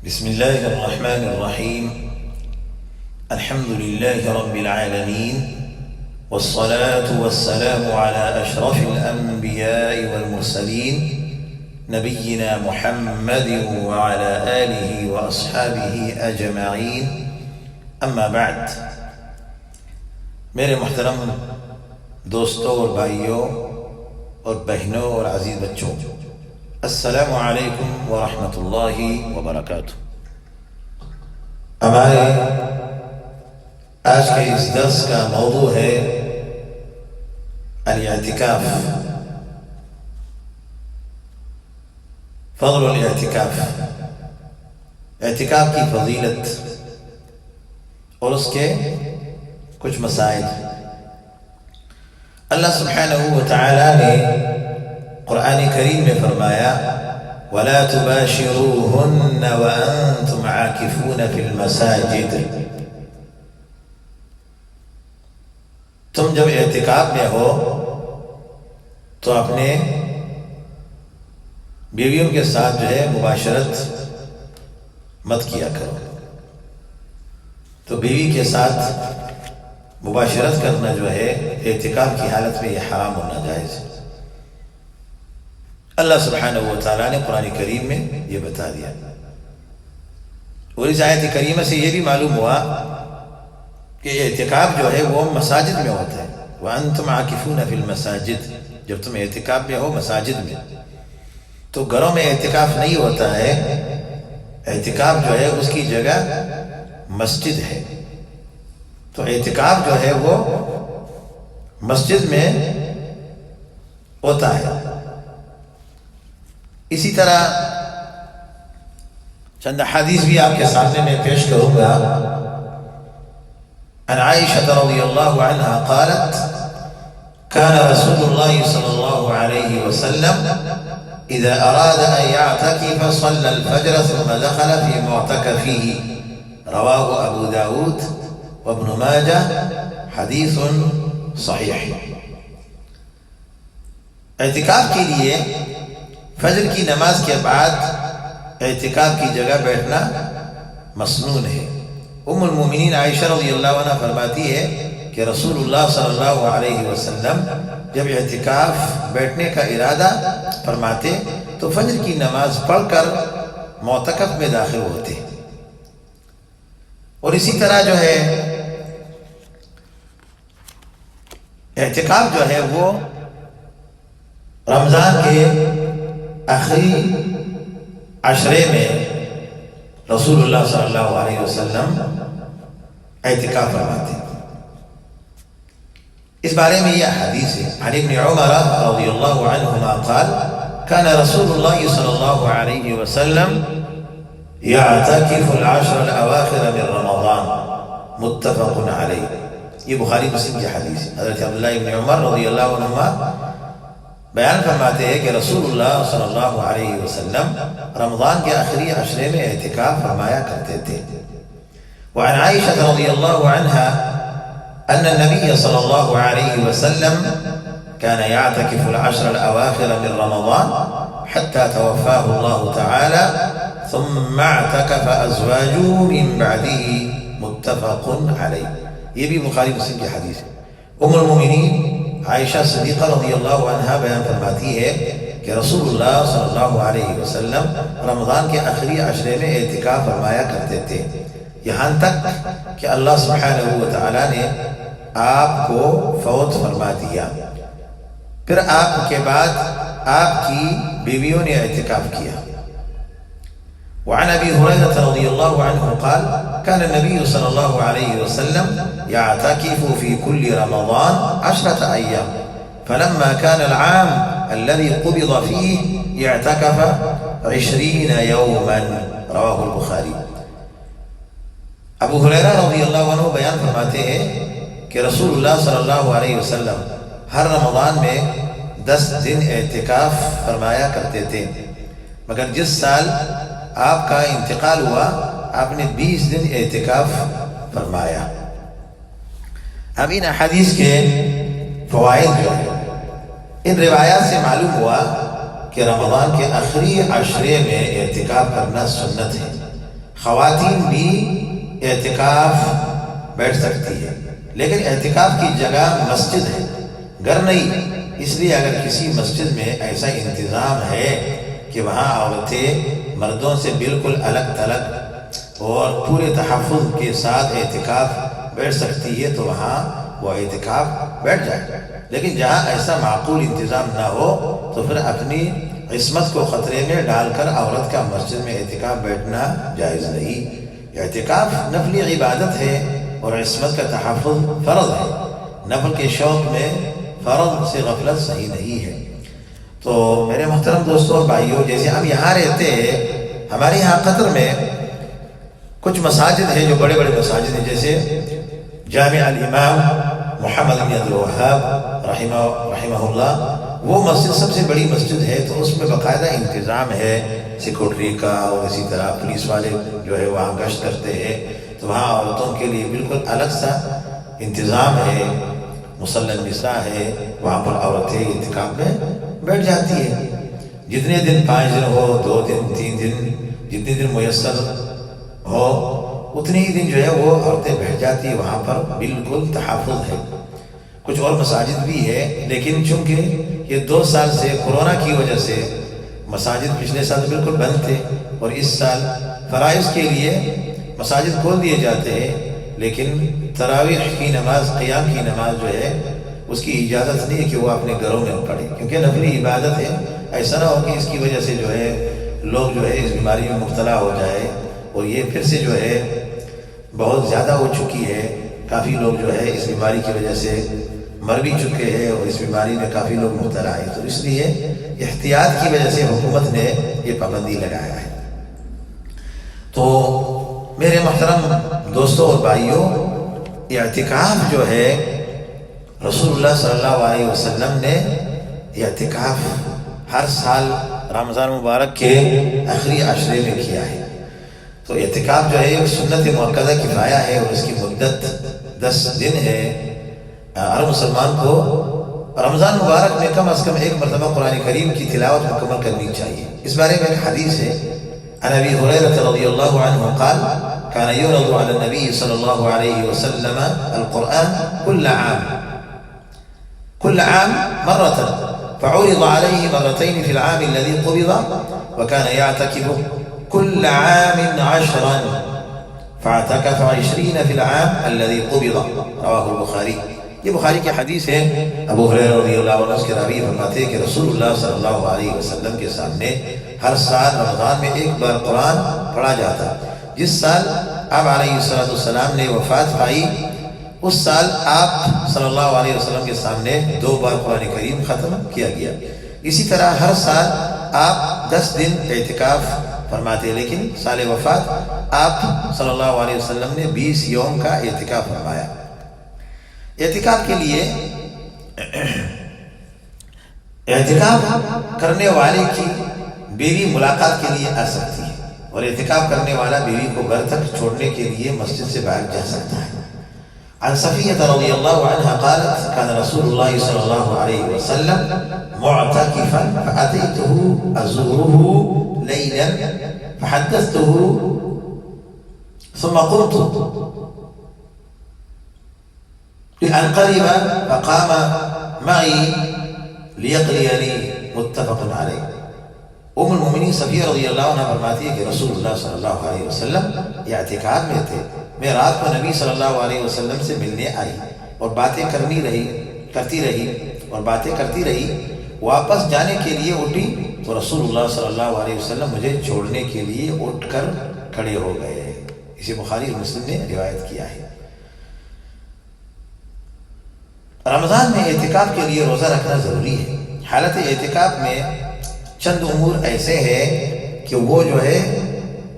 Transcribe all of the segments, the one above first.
بسم الله الرحمن الرحيم. الحمد لله رب العالمين، والصلاة والسلام على أشرف الأنبياء والمرسلين نبينا محمد وعلى آله وأصحابه أجمعين. أما بعد، میرے محترم دوستوں اور بھائیوں اور بہنوں اور عزیز بچوں، السلام علیکم ورحمۃ اللہ وبرکاتہ۔ ہمارے آج کے اس درس کا موضوع ہے الاعتکاف، فضل الاعتکاف، اعتکاف کی فضیلت اور اس کے کچھ مسائل۔ اللہ سبحانہ وتعالی نے قرآن کریم میں فرمایا وَلَا تُبَاشِرُوهُنَّ وَأَنْتُمْ عَاكِفُونَ فِي الْمَسَاجِدِ۔ تم جب اعتکاف میں ہو تو اپنے بیویوں کے ساتھ مباشرت مت کیا کرو۔ تو بیوی کے ساتھ مباشرت کرنا اعتکاف کی حالت میں یہ حرام ہونا جائز ہے۔ اللہ سبحانہ وتعالیٰ نے قرآن کریم میں یہ بتا دیا، اور اس آیت کریمہ سے یہ بھی معلوم ہوا کہ اعتکاف وہ مساجد میں ہوتا ہے۔ وَأَنْتُمْ عَاكِفُونَ فِي الْمَسَاجِدِ، جب تم اعتکاف میں ہو مساجد میں، تو گھروں میں اعتکاف نہیں ہوتا ہے۔ اعتکاف اس کی جگہ مسجد ہے، تو اعتکاف وہ مسجد میں ہوتا ہے۔ اسی طرح چند حدیث بھی آپ کے سامنے میں پیش کروں گا۔ عن عائشة رضی اللہ عنہ قالت كان رسول الله صلى الله عليه وسلم إذا أراد أن يعتكف صلى الفجر ثم دخل في معتكفه، رواه أبو داود وابن ماجہ، حدیث صحیح۔ اعتکاف کے لیے فجر کی نماز کے بعد اعتکاف کی جگہ بیٹھنا مسنون ہے۔ ام المومنین عائشہ رضی اللہ عنہ فرماتی ہے کہ رسول اللہ صلی اللہ علیہ وسلم جب اعتکاف بیٹھنے کا ارادہ فرماتے تو فجر کی نماز پڑھ کر معتکف میں داخل ہوتے۔ اور اسی طرح اعتکاف وہ رمضان کے آخری عشرے میں رسول اللہ صلی اللہ علیہ وسلم اعتکاف فرماتے۔ اس بارے میں یہ حدیث ہے، عن ابن عمر رضی اللہ عنہما قال كان رسول اللہ صلی اللہ علیہ وسلم يعتكف العشر الاواخر من رمضان، متفق علیہ۔ یہ بخاری مسلم کی حدیث ہے۔ حضرت عبداللہ ابن عمر رضی اللہ عنہما بیان فرماتے ہیں کہ رسول اللہ صلی اللہ علیہ وسلم رمضان کے آخری عشرے میں اعتکاف فرمایا کرتے تھے۔ وعن عائشة رضی اللہ عنہا ان النبي صلی اللہ علیہ وسلم كان يعتكف العشر الأواخر من رمضان حتى توفاه الله تعالى ثم اعتكف أزواجه من بعده، متفق علیہ۔ یہ بھی بخاری مسلم کی حدیث ہے۔ ام المومنین عائشہ صدیقہ رضی اللہ عنہا بیان فرماتی ہے کہ رسول اللہ صلی اللہ علیہ وسلم رمضان کے آخری عشرے میں اعتکاف فرمایا کرتے تھے، یہاں تک کہ اللہ سبحانہ وتعالی نے آپ کو فوت فرما دیا، پھر آپ کے بعد آپ کی بیویوں نے اعتکاف کیا۔ وعن ابي هريره رضي الله عنه قال كان النبي صلى الله عليه وسلم يعتكف في كل رمضان 10 ايام، فلما كان العام الذي قبض فيه اعتكف 20 يوما، رواه البخاري۔ ابو ہریرہ رضی اللہ عنہ بیان فرماتے ہیں کہ رسول اللہ صلی اللہ علیہ وسلم ہر رمضان میں 10 دن اعتکاف فرمایا کرتے تھے، مگر جس سال آپ کا انتقال ہوا آپ نے 20 دن اعتکاف فرمایا۔ اب ان حدیث کے فوائد ان روایات سے معلوم ہوا کہ رمضان کے آخری عشرے میں اعتکاف کرنا سنت ہے، خواتین بھی اعتکاف بیٹھ سکتی ہے، لیکن اعتکاف کی جگہ مسجد ہے، گھر نہیں۔ اس لیے اگر کسی مسجد میں ایسا انتظام ہے کہ وہاں عورتیں مردوں سے بالکل الگ تھلگ اور پورے تحفظ کے ساتھ اعتکاف بیٹھ سکتی ہے تو وہاں وہ اعتکاف بیٹھ جائے۔ لیکن جہاں ایسا معقول انتظام نہ ہو تو پھر اپنی عصمت کو خطرے میں ڈال کر عورت کا مسجد میں اعتکاف بیٹھنا جائز نہیں۔ اعتکاف نفلی عبادت ہے اور عصمت کا تحفظ فرض ہے۔ نفل کے شوق میں فرض سے غفلت صحیح نہیں ہے۔ تو میرے محترم دوستوں اور بھائیوں، جیسے ہم یہاں رہتے ہیں، ہمارے یہاں قطر میں کچھ مساجد ہیں جو بڑے بڑے مساجد ہیں، جیسے جامع الامام محمد بن عبد الوہاب رحمہ اللہ، وہ مسجد سب سے بڑی مسجد ہے، تو اس میں باقاعدہ انتظام ہے سیکورٹی کا، اور اسی طرح پولیس والے جو ہے وہاں گشت کرتے ہیں، تو وہاں عورتوں کے لیے بالکل الگ سا انتظام ہے، مصلی النساء ہے، وہاں پر عورتیں اعتکاف میں بیٹھ جاتی ہے۔ جتنے دن 5 دن ہو، 2 دن 3 دن، جتنے دن میسر ہو اتنے ہی دن جو ہے وہ عورتیں بیٹھ جاتی ہیں، وہاں پر بالکل تحفظ ہے۔ کچھ اور مساجد بھی ہے، لیکن چونکہ یہ 2 سال سے کورونا کی وجہ سے مساجد پچھلے سال بالکل بند تھے، اور اس سال فرائض کے لیے مساجد کھول دیے جاتے ہیں، لیکن تراویح کی نماز، قیام کی نماز جو ہے اس کی اجازت نہیں ہے کہ وہ اپنے گھروں میں پڑھے، کیونکہ نفلی عبادت ہے۔ ایسا نہ ہو کہ اس کی وجہ سے جو ہے لوگ جو ہے اس بیماری میں مبتلا ہو جائے، اور یہ پھر سے جو ہے بہت زیادہ ہو چکی ہے، کافی لوگ جو ہے اس بیماری کی وجہ سے مر بھی چکے ہیں، اور اس بیماری میں کافی لوگ مبتلا ہیں، تو اس لیے احتیاط کی وجہ سے حکومت نے یہ پابندی لگایا ہے۔ تو میرے محترم دوستوں اور بھائیوں، اعتکاف جو ہے رسول اللہ صلی اللہ علیہ وسلم نے اعتکاف ہر سال رمضان مبارک کے آخری عشرے میں کیا ہے۔ تو اعتکاف جو ہے ایک سنت مؤکدہ کفایہ ہے، اور اس کی مدت 10 دن ہے۔ ہر مسلمان کو رمضان مبارک میں کم از کم 1 مرتبہ قرآن کریم کی تلاوت مکمل کرنی چاہیے۔ اس بارے میں ایک حدیث ہے، عن ابی ہریرہ رضی اللہ عنہ قال كان يعرض على النبي صلى الله عليه وسلم القرآن كل عام مرة، فعرض عليه مرتين في العام الذي قبض، وكان يعتكف كل عام 10، فاعتكف 20 في العام الذي قبض، رواه البخاری۔ یہ بخاری کی حدیث ہے۔ ابو ہریرہ رضی اللہ عنہ اس کے راوی فرماتے ہیں کہ رسول اللہ صلی اللہ علیہ وسلم کے سامنے ہر سال رمضان میں 1 بار قرآن پڑھا جاتا۔ جس سال آپ علیہ السلام نے وفات پائی، اس سال آپ صلی اللہ علیہ وسلم کے سامنے 2 بار قرآن کریم ختم کیا گیا۔ اسی طرح ہر سال آپ 10 دن اعتکاف فرماتے، لیکن سال وفات آپ صلی اللہ علیہ وسلم نے 20 یوم کا اعتکاف فرمایا۔ اعتکاف کے لیے اعتکاف کرنے والے کی بیوی ملاقات کے لیے آ سکتی ہے، اور اعتکاف کرنے والا بیوی کو گھر تک چھوڑنے کے لیے مسجد سے باہر جا سکتا ہے۔ عن صفیہ رضی اللہ عنہ قالت كان رسول اللہ صلی اللہ علیہ وسلم معتکفا فأتیته أزوره لیلا فحدثته ثم قمت لأنقلب فقام معي ليقليني، متفق علیہ۔ ام المؤمنین صفیہ رضی اللہ عنہ فرماتی ہے کہ رسول اللہ صلی اللہ علیہ وسلم اعتکاف میں تھے، میں رات کو نبی صلی اللہ علیہ وسلم سے ملنے آئی اور باتیں کرتی رہی، واپس جانے کے لیے اٹھی تو رسول اللہ صلی اللہ علیہ وسلم مجھے چھوڑنے کے لیے اٹھ کر کھڑے ہو گئے۔ اسے بخاری اور مسلم نے روایت کیا ہے۔ رمضان میں اعتکاف کے لیے روزہ رکھنا ضروری ہے۔ حالت اعتکاف میں چند امور ایسے ہیں کہ وہ جو ہے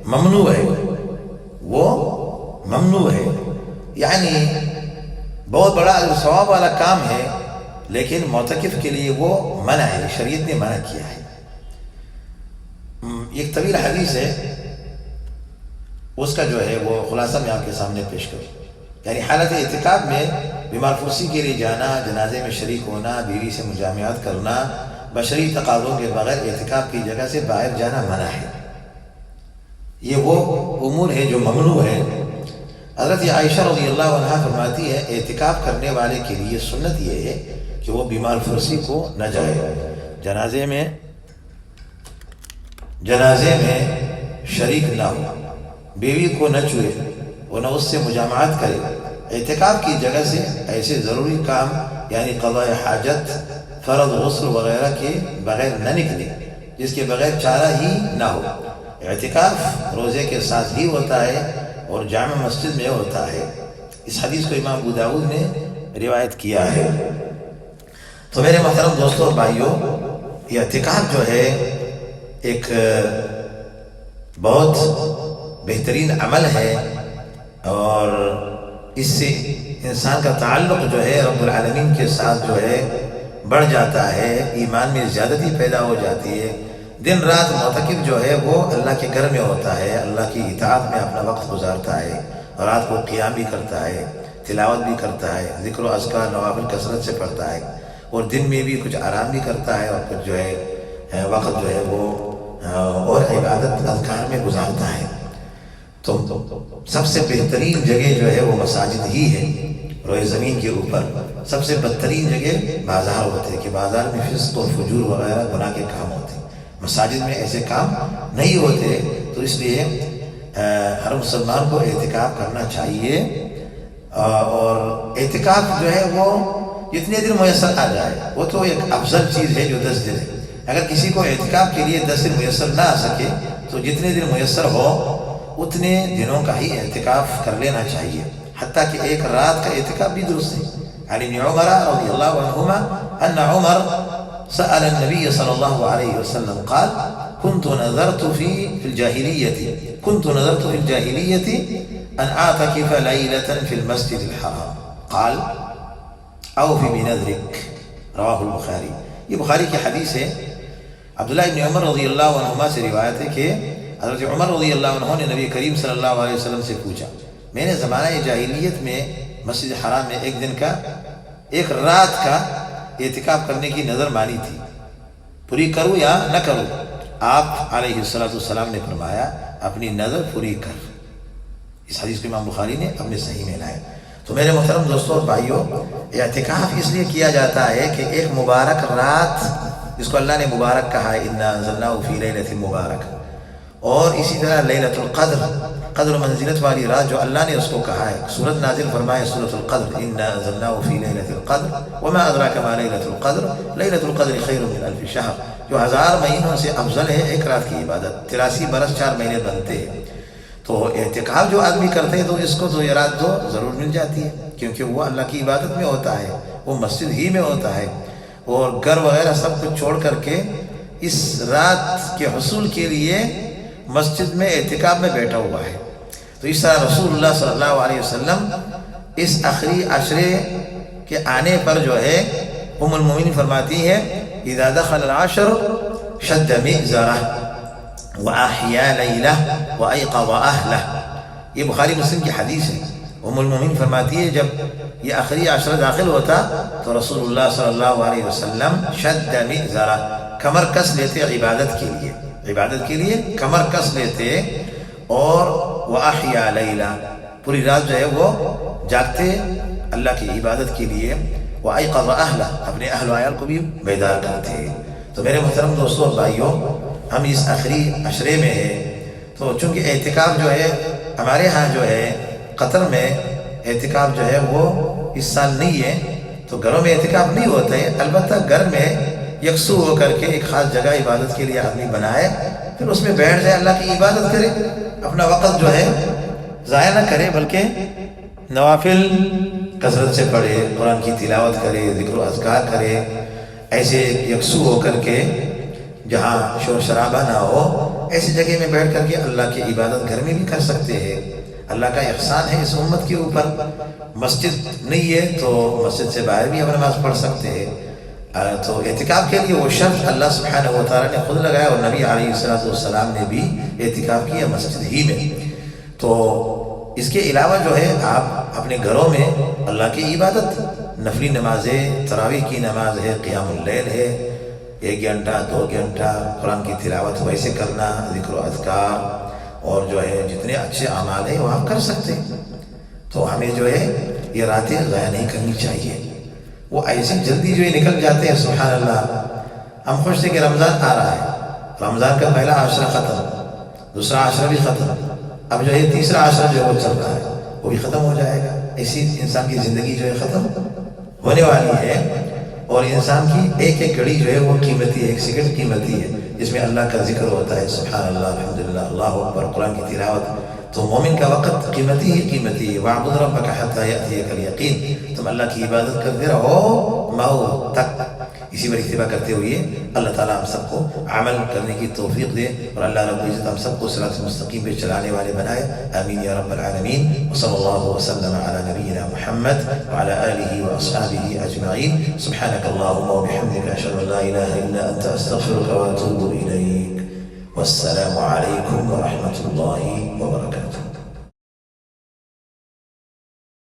ممنوع ہے، یعنی بہت بڑا ثواب والا کام ہے، لیکن معتکف کے لیے وہ منع ہے، شریعت نے منع کیا ہے۔ ایک طویل حدیث ہے، اس کا جو ہے وہ خلاصہ میں آپ کے سامنے پیش کروں۔ یعنی حالت اعتکاف میں بیمار پرسی کے لیے جانا، جنازے میں شریک ہونا، بیوی سے مجامعات کرنا، بشری تقاضوں کے بغیر اعتکاف کی جگہ سے باہر جانا منع ہے۔ یہ وہ امور ہے جو ممنوع ہے۔ حضرت عائشہ رضی اللہ عنہا فرماتی ہے اعتکاف کرنے والے کے لیے سنت یہ ہے کہ وہ بیمار فرسی کو نہ جائے، جنازے میں شریک نہ ہو، بیوی کو نہ چھوئے اور نہ اس سے مجامعات کرے، اعتکاف کی جگہ سے ایسے ضروری کام یعنی قضاء حاجت، فرض غسل وغیرہ کے بغیر نہ نکلے جس کے بغیر چارہ ہی نہ ہو۔ اعتکاف روزے کے ساتھ ہی ہوتا ہے اور جامع مسجد میں ہوتا ہے۔ اس حدیث کو امام ابو داؤد نے روایت کیا ہے۔ تو میرے محترم دوستوں اور بھائیوں، یہ اعتکاف جو ہے ایک بہت بہترین عمل ہے اور اس سے انسان کا تعلق جو ہے رب العالمین کے ساتھ جو ہے بڑھ جاتا ہے، ایمان میں زیادتی پیدا ہو جاتی ہے۔ دن رات معتکف جو ہے وہ اللہ کے گھر میں ہوتا ہے، اللہ کی اطاعت میں اپنا وقت گزارتا ہے، اور رات کو قیام بھی کرتا ہے، تلاوت بھی کرتا ہے، ذکر و اذکار نوافل کثرت سے پڑھتا ہے، اور دن میں بھی کچھ آرام بھی کرتا ہے، اور کچھ جو ہے وقت جو ہے وہ اور عبادت اذکار میں گزارتا ہے۔ تو سب سے بہترین جگہ جو ہے وہ مساجد ہی ہے روئے زمین کے اوپر۔ سب سے بدترین جگہ بازار ہوتے ہیں کہ بازار میں فسق اور فجور وغیرہ گناہ کے کام ہوتے ہیں، مساجد میں ایسے کام نہیں ہوتے۔ تو اس لیے ہر مسلمان کو اعتکاف کرنا چاہیے، اور اعتکاف جو ہے وہ جتنے دن میسر آ جائے وہ تو ایک افضل چیز ہے جو 10 دن ہے۔ اگر کسی کو اعتکاف کے لیے 10 دن میسر نہ آ سکے تو جتنے دن میسر ہو اتنے دنوں کا ہی اعتکاف کر لینا چاہیے، حتیٰ کہ ایک رات کا اعتکاف بھی درست ہے۔ عن ابن عمر رضی اللہ عنہما ان عمر سأل النبي صلى الله عليه وسلم قال كنت نذرت في الجاهلية أن أعتكف ليلة في المسجد الحرام قال أوف بنذرك، رواہ البخاری۔ یہ بخاری کی حدیث ہے۔ عبداللہ ابن عمر رضی اللہ عنہما سے روایت ہے کہ حضرت عمر رضی اللہ عنہ نے نبی کریم صلی اللہ علیہ وسلم سے پوچھا، میں نے زمانہ جاہلیت میں مسجد حرام میں ایک رات کا اعتکاف کرنے کی نظر مانی تھی، پوری کروں یا نہ کروں؟ آپ علیہ السلام نے فرمایا اپنی نظر پوری کر۔ اس حدیث کو امام بخاری نے اپنے صحیح میں لائے۔ تو میرے محترم دوستوں اور بھائیوں، اعتکاف اس لیے کیا جاتا ہے کہ ایک مبارک رات جس کو اللہ نے مبارک کہا ہے، انا انزلناہ فی لیلۃ مبارک، اور اسی طرح لیلۃ القدر، قدر منزلت والی رات جو اللہ نے اس کو کہا ہے، سورت نازل فرمائے سورۃ القدر، انا انزلناہ فی لیلۃ القدر وما ادراک ما لیلۃ القدر، لیلۃ القدر خیر من الف شہر، جو 1000 مہینوں سے افضل ہے ایک رات کی عبادت، 83 برس 4 مہینے بنتے ہیں۔ تو اعتکاف جو آدمی کرتے ہیں تو اس کو تو یہ رات تو ضرور مل جاتی ہے، کیونکہ وہ اللہ کی عبادت میں ہوتا ہے، وہ مسجد ہی میں ہوتا ہے، اور گھر وغیرہ سب کچھ چھوڑ کر کے اس رات کے حصول کے لیے مسجد میں اعتکاف میں بیٹھا ہوا ہے۔ تو اس طرح رسول اللہ صلی اللہ علیہ وسلم اس آخری عشرے کے آنے پر جو ہے ام المومنین فرماتی ہے اذا دخل العشر شد مئزرہ وَأَحْيَا لَيْلَهُ وَأَيْقَظَ أَهْلَهُ۔ یہ بخاری مسلم کی حدیث ہے۔ ام المومنین فرماتی ہے جب یہ آخری عشرہ داخل ہوتا تو رسول اللہ صلی اللہ علیہ وسلم شد مئزرہ، کمر کس لیتے عبادت کے لیے کمر کس لیتے، اور وَأَحْيَا لَيْلَهُ، پوری رات جو ہے وہ جاگتے اللہ کی عبادت کے لیے، وَأَيْقَظَ أَهْلَهُ، اپنے اہل و عیال کو بھی بیدار کرتے۔ تو میرے محترم دوستوں اور بھائیوں، ہم اس آخری عشرے میں ہیں، تو چونکہ اعتکاف جو ہے ہمارے ہاں جو ہے قطر میں اعتکاف جو ہے وہ اس سال نہیں ہے، تو گھروں میں اعتکاف نہیں ہوتا ہے، البتہ گھر میں یکسو ہو کر کے ایک خاص جگہ عبادت کے لیے آدمی بنائے، پھر اس میں بیٹھ جائے، اللہ کی عبادت کرے، اپنا وقت جو ہے ضائع نہ کرے، بلکہ نوافل کثرت سے پڑھے، قرآن کی تلاوت کرے، ذکر و اذکار کرے، ایسے یکسو ہو کر کے جہاں شور شرابہ نہ ہو، ایسی جگہ میں بیٹھ کر کے اللہ کی عبادت گھر میں بھی کر سکتے ہیں۔ اللہ کا احسان ہے اس امت کے اوپر، مسجد نہیں ہے تو مسجد سے باہر بھی ہم نماز پڑھ سکتے ہیں۔ تو اعتکاف کے لیے وہ شرط اللہ سبحانہ و تعالیٰ نے خود لگایا، اور نبی علیہ السلام نے بھی اعتکاف کیا مسجد ہی میں۔ تو اس کے علاوہ جو ہے آپ اپنے گھروں میں اللہ کی عبادت، نفلی نمازیں، تراویح کی نماز ہے، قیام اللیل ہے، 1 گھنٹہ 2 گھنٹہ قرآن کی تلاوت ویسے کرنا، ذکر و اذکار، اور جو ہے جتنے اچھے اعمال ہیں وہ آپ کر سکتے ہیں. تو ہمیں جو ہے یہ راتیں ضائع نہیں کرنی چاہیے. وہ ایسی جلدی جو ہے نکل جاتے ہیں. سبحان اللہ. ہم خوش تھے کہ رمضان آ رہا ہے، رمضان کا پہلا عشرہ ختم، دوسرا عشرہ بھی ختم، اب جو ہے تیسرا عشرہ جو ہے وہ چل رہا ہے، وہ بھی ختم ہو جائے گا. اسی انسان کی زندگی جو ہے ختم ہونے والی ہے. اور انسان کی ایک ایک گھڑی جو ہے وہ قیمتی ہے، ایک سیکنڈ قیمتی ہے جس میں اللہ کا ذکر ہوتا ہے. سبحان اللہ، الحمدللہ، اللہ اکبر، قرآن کی تلاوت. تو مومن کا وقت قیمتی ہی قیمتی ہے. وَاعْبُدْ رَبَّكَ حَتَّى يَأْتِيَكَ الْيَقِينُ. تم اللہ کی عبادت کرتے رہو موت تک. اسی پر اتباع کرتے ہوئے اللہ تعالیٰ ہم سب کو عمل کرنے کی توفیق دے، اور اللہ رب العزت ہم سب کو صراط مستقیم پہ چلانے والے بنائے. آمین یا رب العالمین. وصلی اللہ وسلم علی نبینا محمد وعلى آلہ واصحابہ اجمعین. سبحانک اللہم وبحمدک، اشہد ان لا الہ الا انت، استغفرک واتوب الیک. والسلام علیکم ورحمۃ اللہ وبرکاتہ.